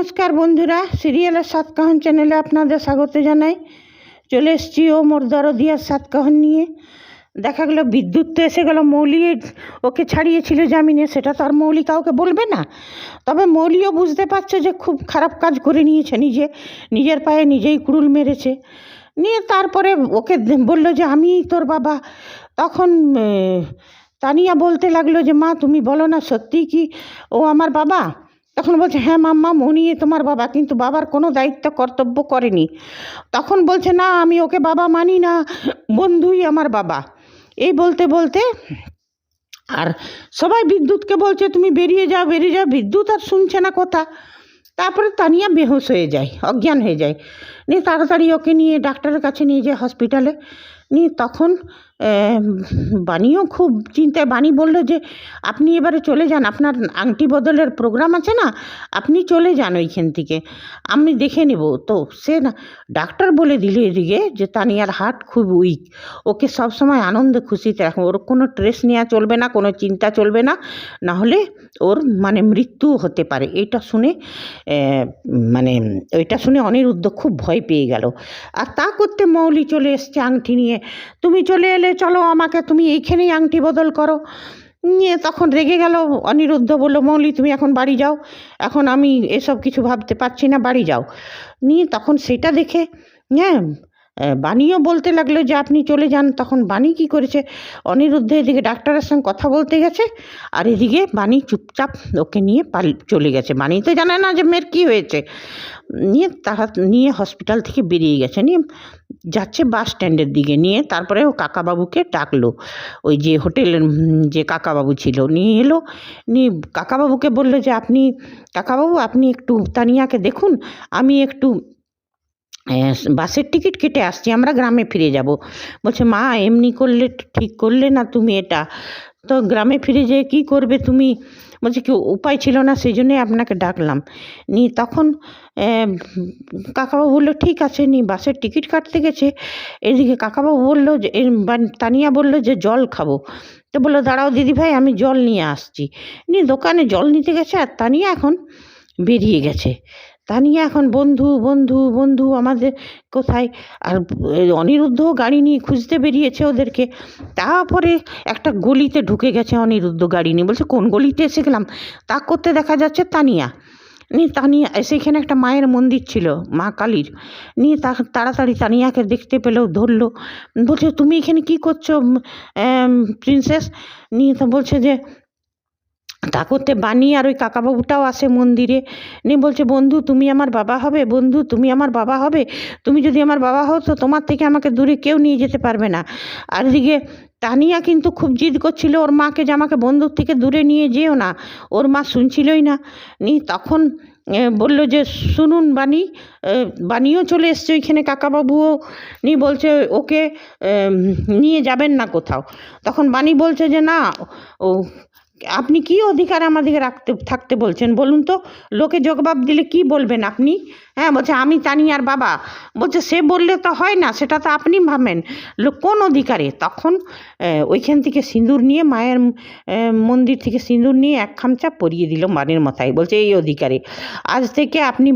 নমস্কার বন্ধুরা, সিরিয়ালের সাতকাহন চ্যানেলে আপনাদের স্বাগত জানাই। চলে এসেছি ও মোর দরদিয়ার সাতকাহন নিয়ে। দেখা গেল বিদ্যুৎ তো এসে গেল। মৌলি ওকে ছাড়িয়েছিল জামিনে, সেটা তো আর মৌলি কাউকে বলবে না। তবে মৌলিও বুঝতে পারছে যে খুব খারাপ কাজ করে নিয়েছে, নিজের পায়ে নিজেই কুড়ুল মেরেছে। নিয়ে তারপরে ওকে বলল যে আমি তোর বাবা। তখন তানিয়া বলতে লাগলো যে মা তুমি বলো না সত্যি কি ও আমার বাবা? তখন বলছে হ্যাঁ মাম্মা, উনি তোমার বাবা, কিন্তু বাবার কোনো দায়িত্ব কর্তব্য করেনি। তখন বলছে না আমি ওকে বাবা মানি না, বন্ধুই আমার বাবা। এই বলতে বলতে আর সবাই বিদ্যুৎকে বলছে তুমি বেরিয়ে যাও বেরিয়ে যাও। বিদ্যুৎ আর শুনছে না কথা। তারপরে তানিয়া বেহুশ হয়ে যায়, অজ্ঞান হয়ে যায়। নিয়ে তাড়াতাড়ি ওকে নিয়ে ডাক্তারের কাছে নিয়ে যায় হসপিটালে। নিয়ে তখন বাণীও খুব চিন্তায়। বাণী বলল যে আপনি এবারে চলে যান, আপনার আংটি বদলের প্রোগ্রাম আছে না, আপনি চলে যান ওইখান থেকে, আমি দেখে নেব। তো সে না ডাক্তার বলে দিল এদিকে যে তানিয়ার হার্ট খুব উইক, ওকে সবসময় আনন্দে খুশিতে রাখুন, ওর কোনো স্ট্রেস নেওয়া চলবে না, কোনো চিন্তা চলবে না, নাহলে ওর মৃত্যু হতে পারে। এইটা শুনে ওইটা শুনে অনিরুদ্ধ খুব ভয় পেয়ে গেল। আর তা করতে মৌলি চলে এসছে আংটি নিয়ে। তুমি চলে এলে, চলো আমাকে তুমি এইখানেই আংটি বদল করো। নিয়ে তখন রেগে গেল অনিরুদ্ধ, বলল মৌলি তুমি এখন বাড়ি যাও, এখন আমি এসব কিছু ভাবতে পারছি না, বাড়ি যাও। নিয়ে তখন সেটা দেখে বাণীও বলতে লাগলো যে আপনি চলে যান। তখন বাণী কী করেছে, অনিরুদ্ধ এদিকে ডাক্তারের সঙ্গে কথা বলতে গেছে, আর এদিকে বাণী চুপচাপ ওকে নিয়ে চলে গেছে। বাণী তো জানে না যে মেয়ের কী হয়েছে। নিয়ে হসপিটাল থেকে বেরিয়ে গেছে, নিয়ে যাচ্ছে বাস স্ট্যান্ডের দিকে। নিয়ে তারপরে ও কাকাবাবুকে ডাকলো, ওই যে হোটেলের যে কাকাবাবু ছিল, নিয়ে এলো। নিয়ে কাকাবাবুকে বললো যে কাকাবাবু আপনি একটু তানিয়াকে দেখুন, আমি একটু বাসের টিকিট কেটে আসছি, আমরা গ্রামে ফিরে যাব। বলছে মা এমনি করলে ঠিক করলে না তুমি, এটা তো গ্রামে ফিরে যেয়ে কী করবে তুমি? বলছে কি উপায় ছিল না, সেই জন্যই আপনাকে ডাকলাম। তখন কাকাবাবু বললো ঠিক আছে। বাসের টিকিট কাটতে গেছে, এদিকে কাকাবাবু বললো যে তানিয়া বললো যে জল খাবো। তো বললো দাঁড়াও দিদিভাই আমি জল নিয়ে আসছি। দোকানে জল নিতে গেছে, আর তানিয়া এখন বেরিয়ে গেছে। তানিয়া এখন বন্ধু বন্ধু বন্ধু আমাদের কোথায়। আর অনিরুদ্ধও গাড়ি নিয়ে খুঁজতে বেরিয়েছে ওদেরকে। তারপরে একটা গলিতে ঢুকে গেছে অনিরুদ্ধ গাড়ি নিয়ে। বলছে কোন গলিতে এসে গেলাম, তা করতে দেখা যাচ্ছে তানিয়া। তানিয়া সেখানে একটা মায়ের মন্দির ছিল, মা কালীর। তাড়াতাড়ি তানিয়াকে দেখতে পেলো, ধরলো। বলছে তুমি এখানে কী করছো প্রিন্সেস? তো বলছে যে তা করতে বাণী আর ওই কাকাবাবুটাও আসে মন্দিরে। বলছে বন্ধু তুমি আমার বাবা হবে, বন্ধু তুমি আমার বাবা হবে, তুমি যদি আমার বাবা হও তো তোমার থেকে আমাকে দূরে কেউ নিয়ে যেতে পারবে না। আর এদিকে তানিয়া কিন্তু খুব জিদ করছিল ওর মাকে যে আমাকে বন্ধুর থেকে দূরে নিয়ে যেও না। ওর মা শুনছিলই না। তখন বলল যে শুনুন বাণীও চলে এসছে ওইখানে, কাকাবাবুও বলছে ওকে নিয়ে যাবেন না কোথাও। তখন বাণী বলছে যে না, ও আপনি কি অধিকার আমাদেরকে থাকতে বলছেন বলুন তো? লোকে জবাব দিলে কি বলবেন আপনি? বলছে আমি তানিয়ার বাবা। বলছে সে বললে তো হয় না, সেটা তো আপনি ভাবেন কোন অধিকারে। তখন ওইখান থেকে সিঁদুর নিয়ে মায়ের মন্দির থেকে সিঁদুর নিয়ে এক খামচা পরিয়ে দিল বাণীর মাথায়। বলছে এই অধিকারে আজ থেকে আপনি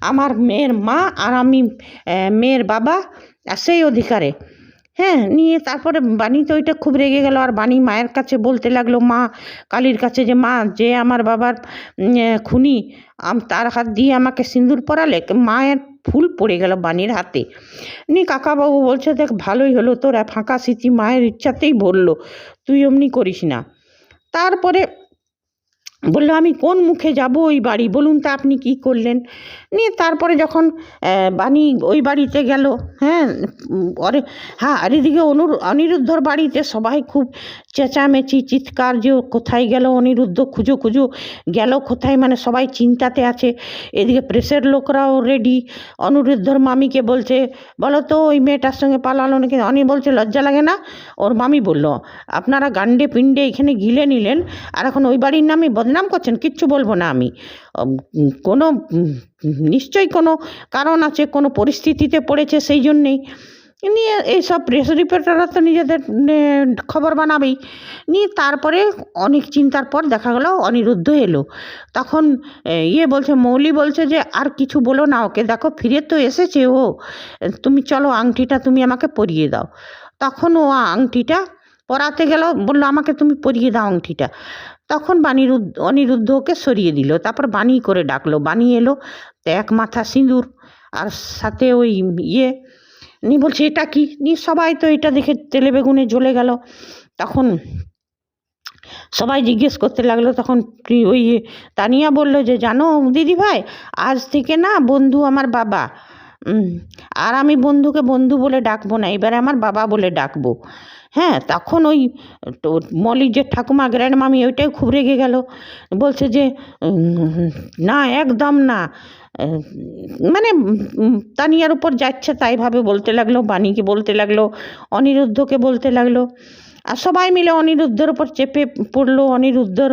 আমার মেয়ের মা, আর আমি মেয়ের বাবা, আর সেই অধিকারে। তারপরে বাণী তো ওইটা খুব রেগে গেল। আর বাণী মায়ের কাছে বলতে লাগলো, মা কালীর কাছে, যে মা যে আমার বাবার খুনি, তার হাত দিয়ে আমাকে সিঁদুর পরালে। মায়ের ফুল পড়ে গেল বাণীর হাতে। কাকাবাবু বলছে দেখ ভালোই হলো, তোর ফাঁকা স্মৃতি মায়ের ইচ্ছাতেই বললো, তুই অমনি করিস না। তারপরে বললো আমি কোন মুখে যাব ওই বাড়ি, বলুন তা আপনি কি করলেন? তারপরে যখন বাণী ওই বাড়িতে গেল, আর এদিকে অনিরুদ্ধর বাড়িতে সবাই খুব চেঁচামেচি চিৎকার, যে কোথায় গেল অনিরুদ্ধ, খুঁজো গেল কোথায়, সবাই চিন্তাতে আছে। এদিকে প্রেসের লোকরাও রেডি। অনিরুদ্ধর মামিকে বলছে বলো তো ওই মেয়েটার সঙ্গে পালালো নাকি? অনি বলছে লজ্জা লাগে না? ওর মামি বলল আপনারা গান্ডে পিণ্ডে এখানে গিলে নিলেন, আর এখন ওই বাড়ির নামে বদনাম করছেন। কিচ্ছু বলবো না আমি, কোনো নিশ্চয়ই কোনো কারণ আছে, কোনো পরিস্থিতিতে পড়েছে, সেই জন্যেই। নিয়ে এইসব প্রেস রিপোর্টাররা তো নিজেদের খবর বানাবেই। নিয়ে তারপরে অনেক চিন্তার পর দেখা গেল অনিরুদ্ধ এলো। তখন বলছে, মৌলি বলছে যে আর কিছু বলো না ওকে, দেখো ফিরে তো এসেছে ও, তুমি চলো আংটিটা তুমি আমাকে পরিয়ে দাও। তখন ও আংটিটা পরাতে গেল, বললো আমাকে তুমি পরিয়ে দাও আংটিটা। তখন অনিরুদ্ধ ওকে সরিয়ে দিল। তারপর বাণী করে ডাকলো, বাণী এলো, তো এক মাথা সিঁদুর আর সাথে ওই নিয়ে বলছে এটা কি, নিয়ে সবাই তো এটা দেখে তেলে বেগুনে জ্বলে গেল। তখন সবাই জিজ্ঞেস করতে লাগলো, তখন ওই তানিয়া বলল যে জানো দিদি ভাই, আজ থেকে না বন্ধু আমার বাবা, আর আমি বন্ধুকে বন্ধু বলে ডাকবো না, এবারে আমার বাবা বলে ডাকবো। হ্যাঁ, তখন ওই মলির যে ঠাকুমা গ্র্যান্ড মামি ওইটাই খুব রেগে গেল, বলছে যে না একদম না, মানে তানিয়ার উপর যাচ্ছে তাইভাবে বলতে লাগলো, বাণীকে বলতে লাগলো, অনিরুদ্ধকে বলতে লাগলো। আর সবাই মিলে অনিরুদ্ধর ওপর চেপে পড়লো, অনিরুদ্ধর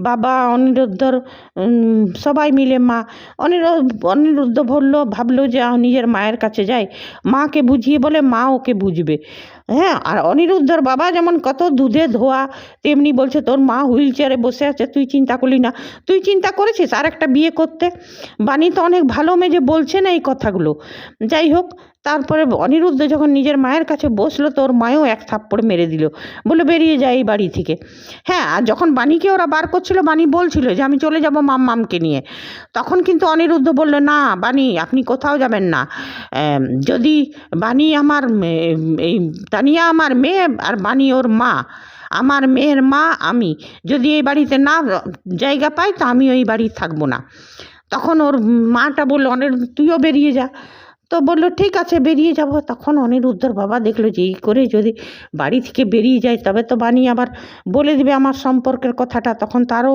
বাবা, অনিরুদ্ধর সবাই মিলে মা। অনিরুদ্ধ ভাবলো যে নিজের মায়ের কাছে যায়, মাকে বুঝিয়ে বলে মা ওকে বুঝবে। হ্যাঁ, আর অনিরুদ্ধর বাবা যেমন কত দুধে ধোয়া, তেমনি বলছে তোর মা হুইল চেয়ারে বসে আছে, তুই চিন্তা করলি না? তুই চিন্তা করেছিস আর একটা বিয়ে করতে? বাণী তো অনেক ভালো মেয়ে, যে বলছে না এই কথাগুলো। যাই হোক, তারপরে অনিরুদ্ধ যখন নিজের মায়ের কাছে বসলো, তোর মায়ও এক থাপ্পড় মেরে দিল, বলে বেরিয়ে যায় এই বাড়ি থেকে। হ্যাঁ, আর যখন বাণীকে ওরা বার করছিল, বাণী বলছিল যে আমি চলে যাব মামকে নিয়ে, তখন কিন্তু অনিরুদ্ধ বলল না বাণী আপনি কোথাও যাবেন না, যদি বাণী আমার এই তানিয়া আমার মেয়ে আর বাণী ওর মা, আমার মেয়ের মা আমি যদি এই বাড়িতে না জায়গা পাই তো আমি ওই বাড়ি থাকবো না। তখন ওর মাটা বললো তুইও বেরিয়ে যা। তো বললো ঠিক আছে বেরিয়ে যাব। তখন অনিরুদ্ধর বাবা দেখলো যে এই করে যদি বাড়ি থেকে বেরিয়ে যায় তবে তো বাণী আবার বলে দেবে আমার সম্পর্কের কথাটা, তখন তারও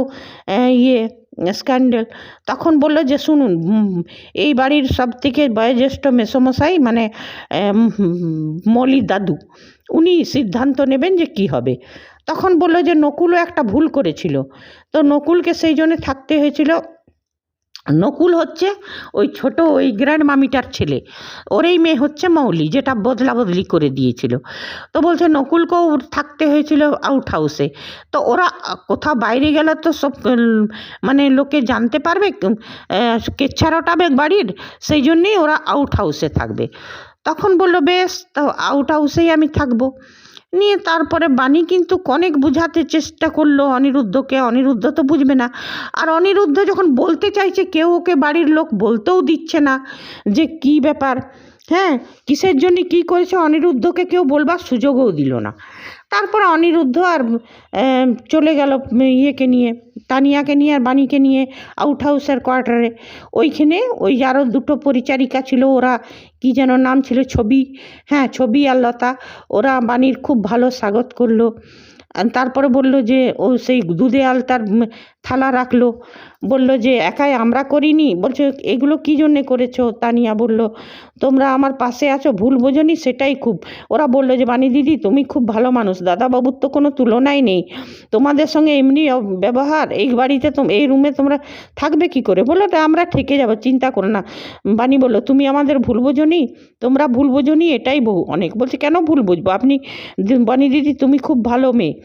স্ক্যান্ডেল। তখন বললো যে শুনুন, এই বাড়ির সব থেকে বয়োজ্যেষ্ঠ মেসোমশাই মানে মলির দাদু, উনি সিদ্ধান্ত নেবেন যে কি হবে। তখন বললো যে নকুলও একটা ভুল করেছিল, তো নকুলকে সেই জন্য থাকতে হয়েছিল। নকুল হচ্ছে ওই ছোট ওই গ্র্যান্ড মামিটার ছেলে, ওরই মেয়ে হচ্ছে মৌলি, যেটা বদলা বদলি করে দিয়েছিল। তো বলছে নকুলকেও থাকতে হয়েছিল আউট হাউসে, তো ওরা কোথাও বাইরে গেলে তো সব মানে লোকে জানতে পারবে, কেচ্ছা রটাবে বাড়ির, সেই জন্যেই ওরা আউট হাউসে থাকবে। তখন বললো বেশ, তো আউট হাউসেই আমি থাকবো। নিয়ে তারপরে বাণী কিন্তু অনেক বোঝাতে চেষ্টা করলো অনিরুদ্ধকে, অনিরুদ্ধ তো বুঝবে না। আর অনিরুদ্ধ যখন বলতে চাইছে কেউ ওকে বাড়ির লোক বলতেও দিচ্ছে না যে কি ব্যাপার, হ্যাঁ কিসের জন্য কী করেছে, অনিরুদ্ধকে কেউ বলবার সুযোগও দিল না। তারপর অনিরুদ্ধ আর চলে গেল ইয়েকে নিয়ে, তানিয়াকে নিয়ে আর বাণীকে নিয়ে আউট হাউসের কোয়ার্টারে। ওইখানে ওই আরও দুটো পরিচারিকা ছিল, ওরা কি যেন নাম ছিল, ছবি, হ্যাঁ ছবি আর লতা, ওরা বাণীর খুব ভালো স্বাগত করলো। তারপরে বলল যে ও সেই দুধে আলতার থালা রাখলো, বলল যে একাই আমরা করিনি, বলছে এগুলো কী জন্যে করেছো? তানিয়া বলল তোমরা আমার পাশে আছো, ভুল বোঝনি সেটাই খুব। ওরা বললো যে বাণী দিদি তুমি খুব ভালো মানুষ, দাদাবাবুর তো কোনো তুলনাই নেই, তোমাদের সঙ্গে এমনি ব্যবহার, এই বাড়িতে এই রুমে তোমরা থাকবে কি করে? বললো আমরা থেকে যাবো, চিন্তা করো না। বাণী বললো তুমি আমাদের ভুল বোঝনি, তোমরা ভুল বোঝনি, এটাই বহু অনেক। বলছে কেন ভুল বুঝবো, আপনি বাণী দিদি তুমি খুব ভালো মেয়ে।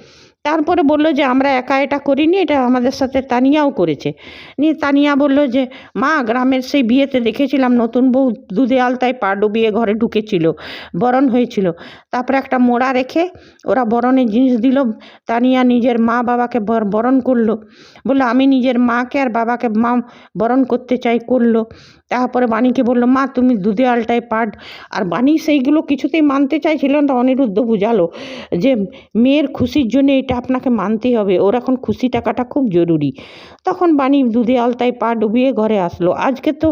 তারপরে বললো যে আমরা একা এটা করিনি, এটা আমাদের সাথে তানিয়াও করেছে। নিয়ে তানিয়া বলল যে মা গ্রামের সেই বিয়েতে দেখেছিলাম নতুন বউ দুধে আলতায় পা ডুবিয়ে ঘরে ঢুকেছিল, বরণ হয়েছিল, তারপরে একটা মোড়া রেখে ওরা বরণের জিনিস দিল, তানিয়া নিজের মা বাবাকে বরণ করলো, বললো আমি নিজের মাকে আর বাবাকে মা বরণ করতে চাই, করলো। তারপরে বাণীকে বললো মা তুমি দুধে আলটায় পাট, আর বাণী সেইগুলো কিছুতেই মানতে চাইছিল না। অনিরুদ্ধ বুঝালো যে মেয়ের খুশির জন্য এটা আপনাকে মানতেই হবে, ওর এখন খুশি টাকাটা খুব জরুরি। তখন বাণী দুধে আলতায় পা ডুবিয়ে ঘরে আসলো। আজকে তো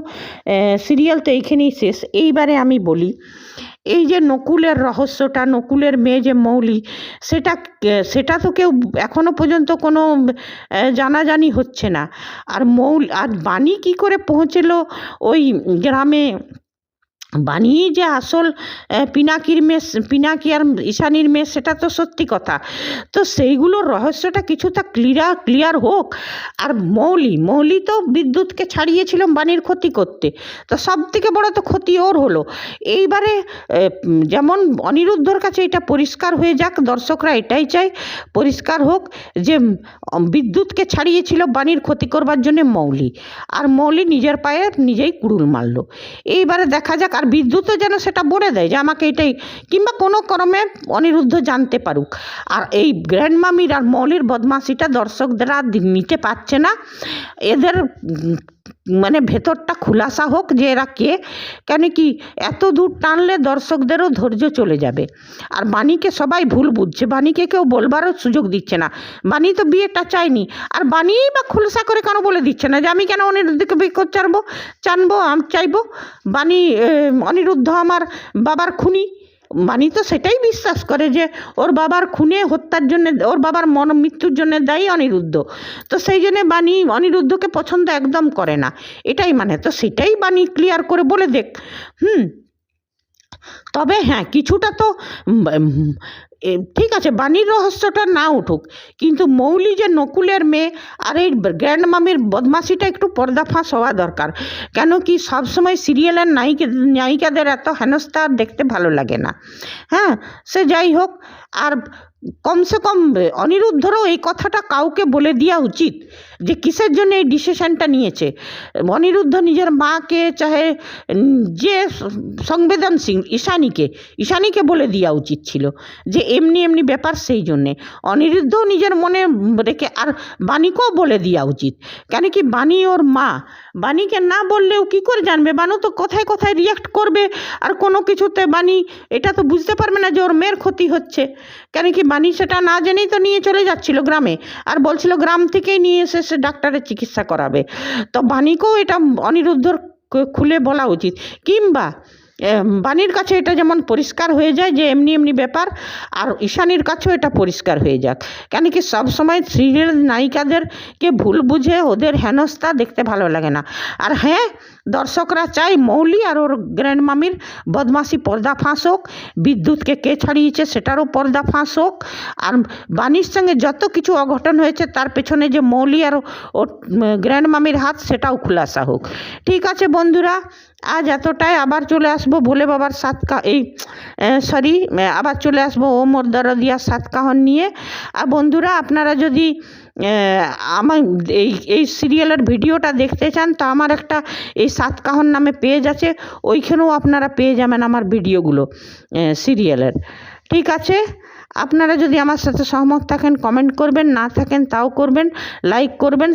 সিরিয়াল তো এইখানেই শেষ। এইবারে আমি বলি এই যে নকুলের রহস্যটা, নকুলের মেয়ে যে মৌলি, সেটা তো কেউ এখনো পর্যন্ত কোনো জানাজানি হচ্ছে না। আর বাণী কী করে পৌঁছলো ওই গ্রামে বানিয়ে যে আসল পিনাকির মেয়ে, পিনাকি আর ঈশানীর মেয়ে, সেটা তো সত্যি কথা। তো সেইগুলোর রহস্যটা কিছুটা ক্লিয়ার হোক। আর মৌলি তো বিদ্যুৎকে ছাড়িয়েছিল বাণীর ক্ষতি করতে, তো সব থেকে বড় তো ক্ষতি ওর হলো। এইবারে যেমন অনিরুদ্ধর কাছে এটা পরিষ্কার হয়ে যাক, দর্শকরা এটাই চাই পরিষ্কার হোক যে বিদ্যুৎকে ছাড়িয়েছিল বাণীর ক্ষতি করবার জন্য মৌলি, আর মৌলি নিজের পায়ে নিজেই কুড়ুল মারল। এইবারে দেখা যাক, আর বিদ্যুৎও যেন সেটা বলে দেয় যে আমাকে এটাই, কিংবা কোনো ক্রমে অনিরুদ্ধ জানতে পারুক। আর এই গ্র্যান্ডমামির আর মৌলির বদমাশিটা দর্শকরা নিতে পারছে না। এদের মানে ভেতরটা খুলাসা হোক যে এরা কে, কেন কি এত দূর টানলে দর্শকদেরও ধৈর্য চলে যাবে। আর বাণীকে সবাই ভুল বুঝছে, বাণীকে কেউ বলবারও সুযোগ দিচ্ছে না। বাণী তো বিয়েটা চায়নি, আর বাণীই বা খুলসা করে কেন বলে দিচ্ছে না যে আমি কেন অনিরুদ্ধকে বিয়ে করতে চানবো, আমি চাইবো। বাণী অনিরুদ্ধ আমার বাবার খুনি, বাণী তো সেটাই বিশ্বাস করে যে ওর বাবার খুনে হত্যার জন্য, ওর বাবার মৃত্যুর জন্য দায়ী অনিরুদ্ধ। তো সেই জন্য বাণী অনিরুদ্ধকে পছন্দ একদম করে না, এটাই মানে। তো সেটাই বাণী ক্লিয়ার করে বলে দেখ। তবে হ্যাঁ, কিছুটা তো ঠিক আছে, বাণীর রহস্যটা না উঠুক, কিন্তু মৌলি যে নকুলের মেয়ে আর এই গ্র্যান্ডমামির বদমাশিটা একটু পর্দাফাঁস হওয়া দরকার। কেন কি সবসময় সিরিয়ালের নায়িকাদের এত হেনস্থা দেখতে ভালো লাগে না। হ্যাঁ, সে যাই হোক। আর কমসে কম অনিরুদ্ধরও এই কথাটা কাউকে বলে দেওয়া উচিত যে কিসের জন্য এই ডিসিশনটা নিয়েছে। অনিরুদ্ধ নিজের মাকে, চাহে যে সংবেদনশীল ঈশানীকে বলে দেওয়া উচিত ছিল যে এমনি ব্যাপার, সেই জন্যে অনিরুদ্ধও নিজের মনে রেখে, আর বাণীকেও বলে দেওয়া উচিত। কেন কি বাণী ওর মা, বাণীকে না বললেও কী করে জানবে? বাণী তো কোথায় রিয়াক্ট করবে, আর কোনো কিছুতে বাণী এটা তো বুঝতে পারবে না যে ওর মেয়ের ক্ষতি হচ্ছে। কেন কি বাণী সেটা না জেনেই তো নিয়ে চলে যাচ্ছিল গ্রামে, আর বলছিল গ্রাম থেকেই নিয়ে এসে সে ডাক্তারের চিকিৎসা করাবে। তো বাণীকেও এটা অনিরুদ্ধর খুলে বলা উচিত, কিংবা বাণীর কাছে এটা যেমন পরিষ্কার হয়ে যায় যে এমনি ব্যাপার, আর ঈশানীর কাছেও এটা পরিষ্কার হয়ে যাক। কেন কি সবসময় সিরিয়াল নায়িকাদেরকে ভুল বুঝে ওদের হেনস্থা দেখতে ভালো লাগে না। আর হ্যাঁ, দর্শকরা চাই মৌলি আর ওর গ্র্যান্ডমামির বদমাশি পর্দা ফাঁস হোক, বিদ্যুৎকে কে ছাড়িয়েছে সেটারও পর্দা ফাঁস হোক, আর বাণীর সঙ্গে যত কিছু অঘটন হয়েছে তার পেছনে যে মৌলি আর ওর গ্র্যান্ডমামির হাত, সেটাও খুলাসা হোক। ঠিক আছে বন্ধুরা, আজ এতটাই। আবার চলে আসবো ভোলে বাবার আবার চলে আসবো ও মোর দরদিয়া সাতকাহন নিয়ে। আর বন্ধুরা, আপনারা যদি আমার এই সিরিয়ালের ভিডিওটা দেখতে চান, তো আমার একটা এই সাতকাহন নামে পেজ আছে, ওইখানেও আপনারা পেয়ে যাবেন আমার ভিডিওগুলো সিরিয়ালের। ঠিক আছে, আপনারা যদি আমার সাথে সহমত থাকেন কমেন্ট করবেন, না থাকেন তাও করবেন, লাইক করবেন,